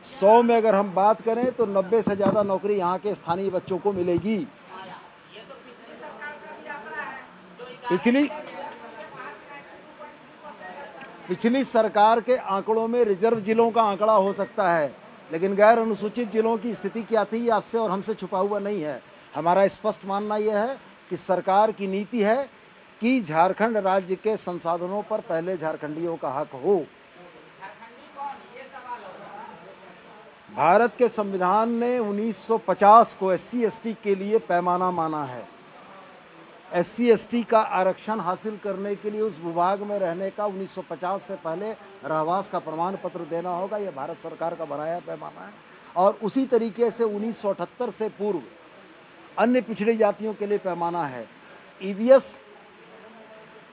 100 में अगर हम बात करें तो 90 से ज़्यादा नौकरी यहाँ के स्थानीय बच्चों को मिलेगी। पिछली सरकार के आंकड़ों में रिजर्व जिलों का आंकड़ा हो सकता है, लेकिन गैर अनुसूचित जिलों की स्थिति क्या थी आपसे और हमसे छुपा हुआ नहीं है। हमारा स्पष्ट मानना यह है कि सरकार की नीति है कि झारखंड राज्य के संसाधनों पर पहले झारखंडियों का हक हो। भारत के संविधान ने 1950 को SC ST के लिए पैमाना माना है। SC ST का आरक्षण हासिल करने के लिए उस विभाग में रहने का 1950 से पहले रहवास का प्रमाण पत्र देना होगा। यह भारत सरकार का बनाया पैमाना है। और उसी तरीके से 1978 से पूर्व अन्य पिछड़ी जातियों के लिए पैमाना है। EVS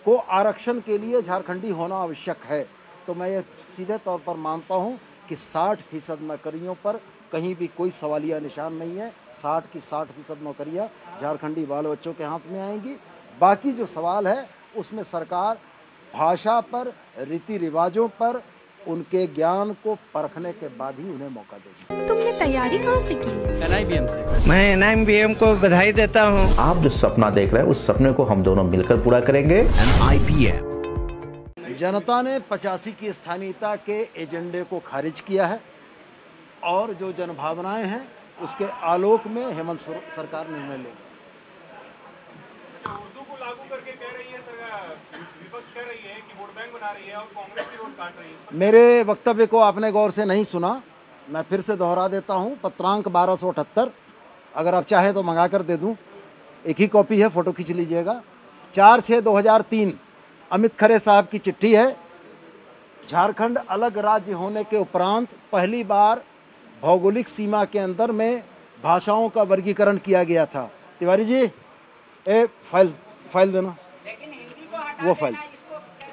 को आरक्षण के लिए झारखंडी होना आवश्यक है। तो मैं ये सीधे तौर पर मानता हूँ कि 60% नौकरियों पर कहीं भी कोई सवालिया निशान नहीं है। 60 की 60% नौकरियाँ झारखंडी बाल बच्चों के हाथ में आएंगी। बाकी जो सवाल है उसमें सरकार भाषा पर, रीति रिवाजों पर, उनके ज्ञान को परखने के बाद ही उन्हें मौका देगी। तुमने तैयारी कहाँ से की? NIBM से। मैं NIBM को बधाई देता हूँ। आप जो सपना देख रहे हैं उस सपने को हम दोनों मिलकर पूरा करेंगे। NIBM। जनता ने 85 की स्थानीयता के एजेंडे को खारिज किया है और जो जनभावनाएं हैं उसके आलोक में हेमंत सरकार निर्णय लेगी। उर्दू को लागू करके कह रही है सरकार, विपक्ष कह रही है कि वोट बैंक बना रही है और कांग्रेस की वोट काट रही है। मेरे वक्तव्य को आपने गौर से नहीं सुना, मैं फिर से दोहरा देता हूं। पत्रांक 1278, अगर आप चाहें तो मंगा कर दे दूं। एक ही कॉपी है, फ़ोटो खींच लीजिएगा। 4/6/2003 अमित खरे साहब की चिट्ठी है। झारखंड अलग राज्य होने के उपरांत पहली बार भौगोलिक सीमा के अंदर में भाषाओं का वर्गीकरण किया गया था। तिवारी जी, फाइल देना, वो फाइल।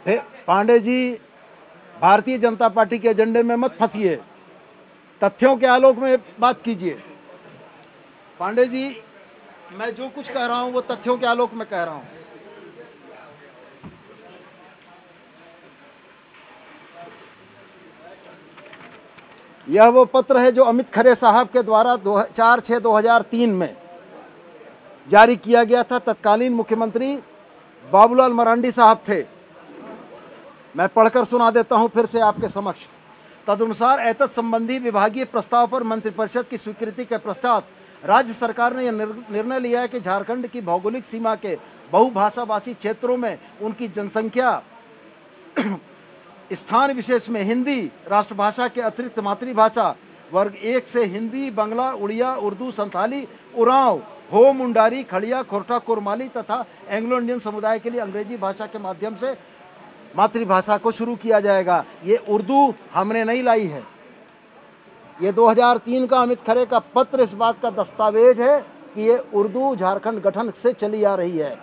फिर पांडे जी, भारतीय जनता पार्टी के एजेंडे में मत फंसिए, तथ्यों के आलोक में बात कीजिए। पांडे जी, मैं जो कुछ कह रहा हूं वो तथ्यों के आलोक में कह रहा हूं। यह वो पत्र है जो अमित खरे साहब के द्वारा 4/6/2003 में जारी किया गया था। तत्कालीन मुख्यमंत्री बाबूलाल मरांडी साहब थे। मैं पढ़कर सुना देता हूं फिर से आपके समक्ष। तदनुसार एतत् संबंधी विभागीय प्रस्ताव पर मंत्रिपरिषद की स्वीकृति के पश्चात राज्य सरकार ने यह निर्णय लिया है कि झारखंड की भौगोलिक सीमा के बहुभाषाभाषी क्षेत्रों में उनकी जनसंख्या स्थान विशेष में हिंदी राष्ट्रभाषा के अतिरिक्त मातृभाषा वर्ग 1 से हिंदी, बंगला, उड़िया, उर्दू, संथाली, उरांव, हो, मुंडारी, खड़िया, खोरठा, कुरमाली तथा एंग्लो इंडियन समुदाय के लिए अंग्रेजी भाषा के माध्यम से मातृभाषा को शुरू किया जाएगा। ये उर्दू हमने नहीं लाई है, ये 2003 का अमित खरे का पत्र इस बात का दस्तावेज है कि ये उर्दू झारखंड गठन से चली आ रही है।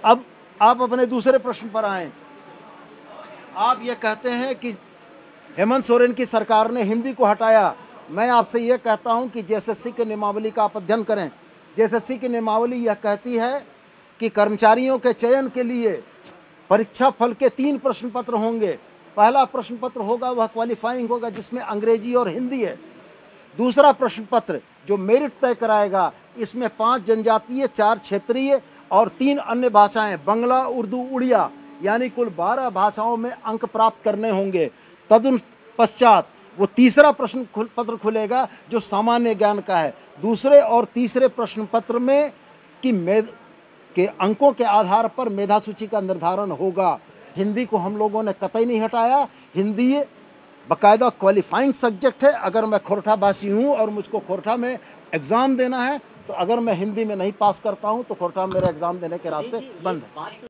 अब आप अपने दूसरे प्रश्न पर आएँ। आप ये कहते हैं कि हेमंत सोरेन की सरकार ने हिंदी को हटाया। मैं आपसे ये कहता हूं कि JSSC की नियमावली का आप अध्ययन करें। JSSC की नियमावली यह कहती है कि कर्मचारियों के चयन के लिए परीक्षा फल के 3 प्रश्न पत्र होंगे। पहला प्रश्न पत्र होगा वह क्वालिफाइंग होगा, जिसमें अंग्रेजी और हिंदी है। दूसरा प्रश्न पत्र जो मेरिट तय कराएगा, इसमें 5 जनजातीय, 4 क्षेत्रीय और 3 अन्य भाषाएं, बंगला, उर्दू, उड़िया, यानी कुल 12 भाषाओं में अंक प्राप्त करने होंगे। तदुपश्चात वो तीसरा प्रश्न पत्र खुलेगा जो सामान्य ज्ञान का है। दूसरे और तीसरे प्रश्न पत्र में के अंकों के आधार पर मेधा सूची का निर्धारण होगा। हिंदी को हम लोगों ने कतई नहीं हटाया। हिंदी बाकायदा क्वालिफाइंग सब्जेक्ट है। अगर मैं खोरठा भाषी हूँ और मुझको खोरठा में एग्ज़ाम देना है, तो अगर मैं हिंदी में नहीं पास करता हूँ तो खोरठा में मेरा एग्ज़ाम देने के रास्ते बंद है।